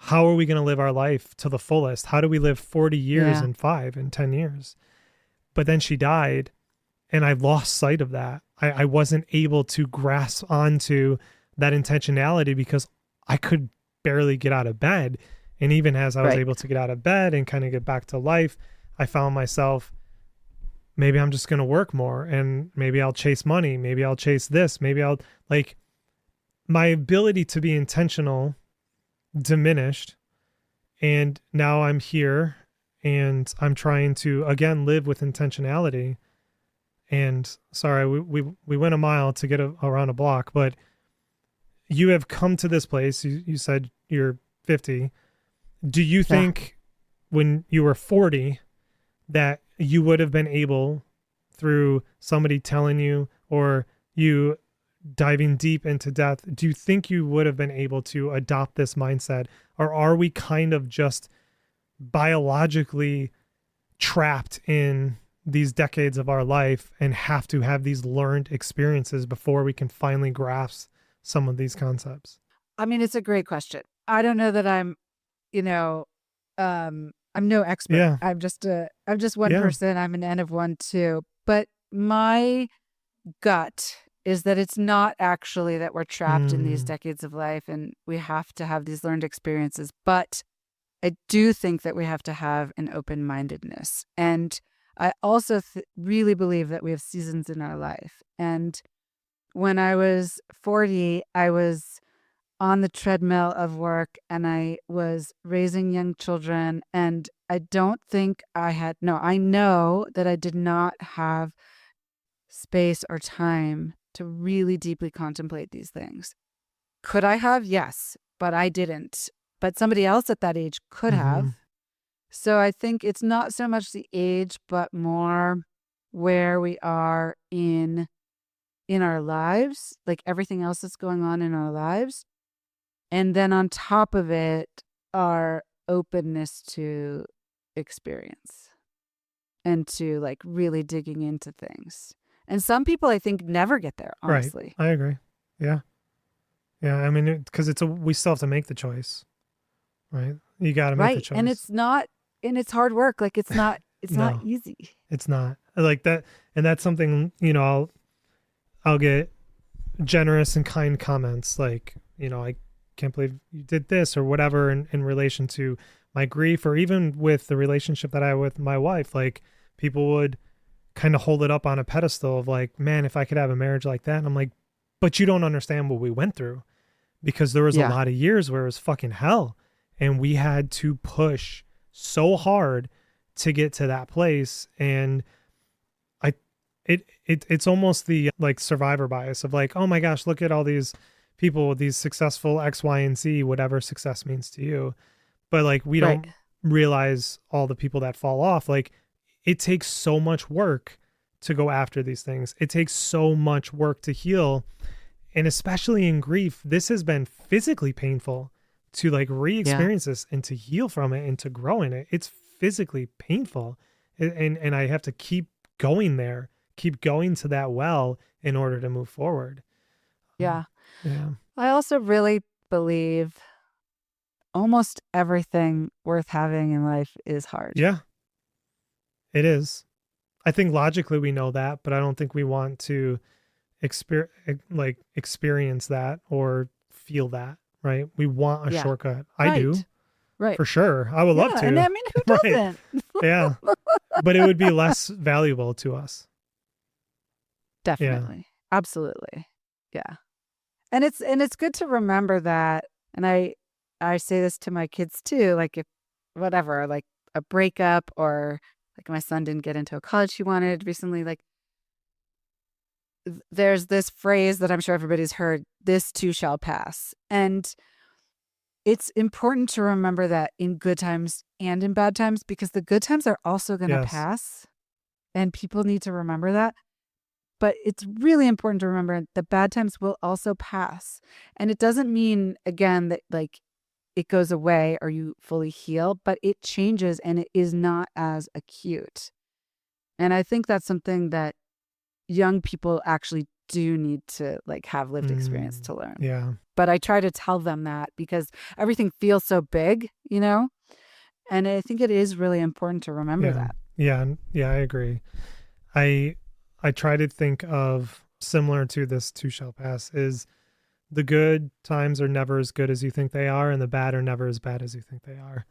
How are we going to live our life to the fullest? How do we live 40 years Yeah. in 5 and 10 years? But then she died and I lost sight of that. I wasn't able to grasp onto that intentionality because I could barely get out of bed. And even as I was Right. able to get out of bed and kind of get back to life, I found myself, maybe I'm just going to work more and maybe I'll chase money. Maybe I'll chase this. Maybe I'll like my ability to be intentional diminished. And now I'm here and I'm trying to again live with intentionality. And sorry, we went a mile to get around a block, but you have come to this place. You said you're 50. Do you Yeah. think when you were 40 that you would have been able, through somebody telling you or you diving deep into death, do you think you would have been able to adopt this mindset? Or are we kind of just biologically trapped in these decades of our life and have to have these learned experiences before we can finally grasp some of these concepts? I mean, it's a great question. I don't know that I'm, I'm no expert. Yeah. I'm just one Yeah. person. I'm an N of one too. But my gut is that it's not actually that we're trapped in these Mm, decades of life and we have to have these learned experiences. But I do think that we have to have an open-mindedness. And I also really believe that we have seasons in our life. And when I was 40, I was on the treadmill of work and I was raising young children. And I don't think I know that I did not have space or time to really deeply contemplate these things. Could I have? Yes, but I didn't. But somebody else at that age could mm-hmm. have. So I think it's not so much the age, but more where we are in our lives, like everything else that's going on in our lives. And then on top of it, our openness to experience and to like really digging into things. And some people I think never get there, Right. honestly. I agree. Yeah. Yeah. I mean, because we still have to make the choice, right? You got to make the Right. And choice. it's hard work. Like it's not No, easy. it's not like that. And that's something, I'll get generous and kind comments like, I can't believe you did this or whatever in relation to my grief, or even with the relationship that I have with my wife. Like, people would kind of hold it up on a pedestal of like, man, if I could have a marriage like that. And I'm like, but you don't understand what we went through, because there was a Yeah. lot of years where it was fucking hell and we had to push so hard to get to that place. And I it's almost the like survivor bias of like, oh my gosh, look at all these people with these successful X, Y, and Z, whatever success means to you. But like, we Right. don't realize all the people that fall off. Like, it takes so much work to go after these things. It takes so much work to heal. And especially in grief, this has been physically painful to like Yeah. re-experience this and to heal from it and to grow in it. It's physically painful. And I have to keep going there, keep going to that well in order to move forward. Yeah. Yeah. I also really believe almost everything worth having in life is hard. Yeah, it is. I think logically we know that, but I don't think we want to experience that or feel that, right? We want a Yeah. shortcut. I do, Right. Right. for sure. I would love Yeah. And to. I mean, who Right. doesn't? Yeah. But it would be less valuable to us. Yeah. Definitely. Absolutely. Yeah. And it's good to remember that. And I say this to my kids too, like if whatever, like a breakup or like my son didn't get into a college he wanted recently, like there's this phrase that I'm sure everybody's heard, this too shall pass. And it's important to remember that in good times and in bad times, because the good times are also going to Yes. pass and people need to remember that. But it's really important to remember the bad times will also pass. And it doesn't mean, again, that like it goes away or you fully heal, but it changes and it is not as acute. And I think that's something that young people actually do need to like have lived experience to learn. Yeah. But I try to tell them that because everything feels so big, and I think it is really important to remember that. Yeah. Yeah, I agree. I try to think of similar to this too shall pass is the good times are never as good as you think they are, and the bad are never as bad as you think they are.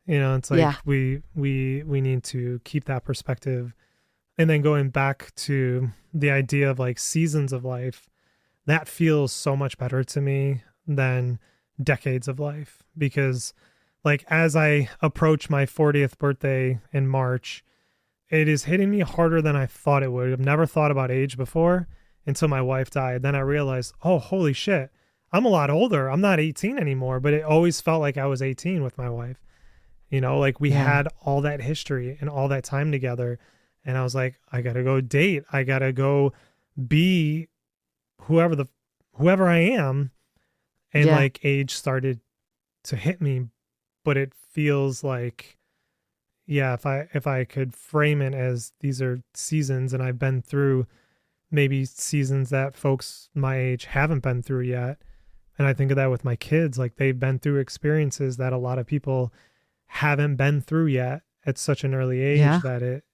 It's like we need to keep that perspective. And then going back to the idea of like seasons of life, that feels so much better to me than decades of life, because like as I approach my 40th birthday in March, it is hitting me harder than I thought it would. I've never thought about age before until my wife died. Then I realized, oh, holy shit, I'm a lot older. I'm not 18 anymore, but it always felt like I was 18 with my wife. Like we had all that history and all that time together. And I was like, I got to go date. I got to go be whoever I am. And like age started to hit me, but it feels like, if I could frame it as these are seasons, and I've been through maybe seasons that folks my age haven't been through yet. And I think of that with my kids, like they've been through experiences that a lot of people haven't been through yet at such an early age that it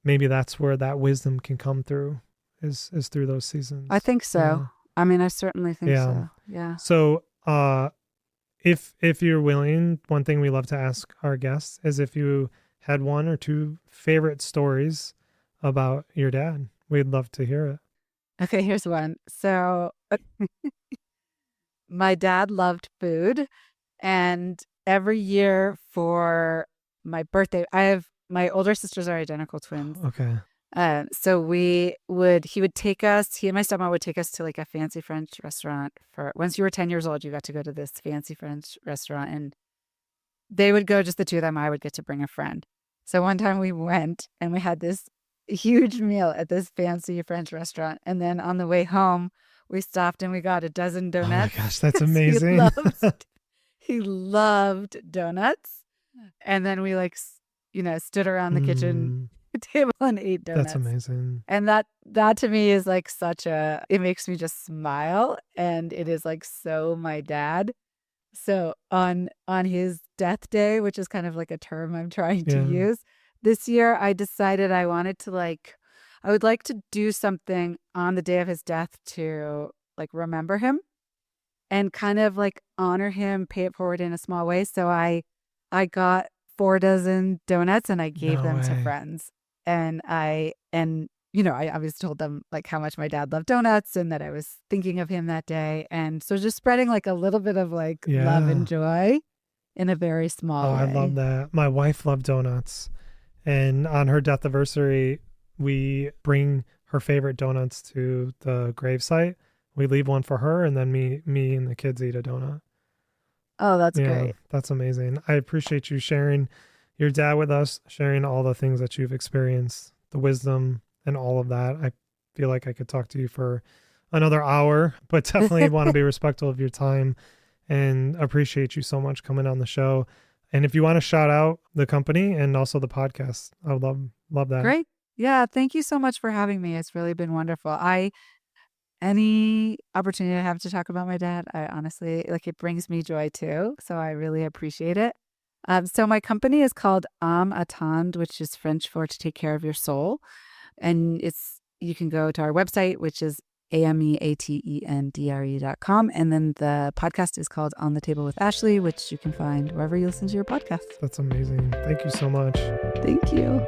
maybe that's where that wisdom can come through is through those seasons. I think so. I mean, I certainly think so. Yeah. So, if you're willing, one thing we love to ask our guests is if you had one or two favorite stories about your dad. We'd love to hear it. Okay, here's one. So my dad loved food, and every year for my birthday, my older sisters are identical twins. Okay. So he would take us, he and my stepmom would take us to like a fancy French restaurant once you were 10 years old, you got to go to this fancy French restaurant, and they would go just the two of them. I would get to bring a friend. So one time we went and we had this huge meal at this fancy French restaurant. And then on the way home, we stopped and we got a dozen donuts. Oh my gosh, that's amazing. He loved donuts. And then we stood around the kitchen table and ate donuts. That's amazing. And that to me is like it makes me just smile, and it is like so my dad. So on his death day, which is kind of like a term I'm trying to use, this year I decided I wanted to I would like to do something on the day of his death to like remember him and kind of like honor him, pay it forward in a small way. So I got 4 dozen donuts and I gave them to friends. And I obviously told them like how much my dad loved donuts and that I was thinking of him that day. And so just spreading like a little bit of like love and joy in a very small way. I love that. My wife loved donuts. And on her death anniversary, we bring her favorite donuts to the gravesite. We leave one for her, and then me and the kids eat a donut. Oh, that's great. That's amazing. I appreciate you sharing your dad with us, sharing all the things that you've experienced, the wisdom and all of that. I feel like I could talk to you for another hour, but definitely want to be respectful of your time and appreciate you so much coming on the show. And if you want to shout out the company and also the podcast, I would love that. Great. Yeah. Thank you so much for having me. It's really been wonderful. Any opportunity I have to talk about my dad, I honestly, it brings me joy too. So I really appreciate it. So my company is called Âme Attendre, which is French for to take care of your soul. And you can go to our website, which is ameatendre.com. And then the podcast is called On the Table with Ashley, which you can find wherever you listen to your podcast. That's amazing. Thank you so much. Thank you.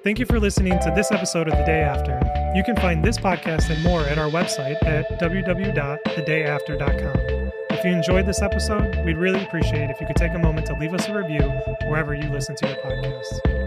Thank you for listening to this episode of The Day After. You can find this podcast and more at our website at www.thedayafter.com. If you enjoyed this episode, we'd really appreciate if you could take a moment to leave us a review wherever you listen to your podcast.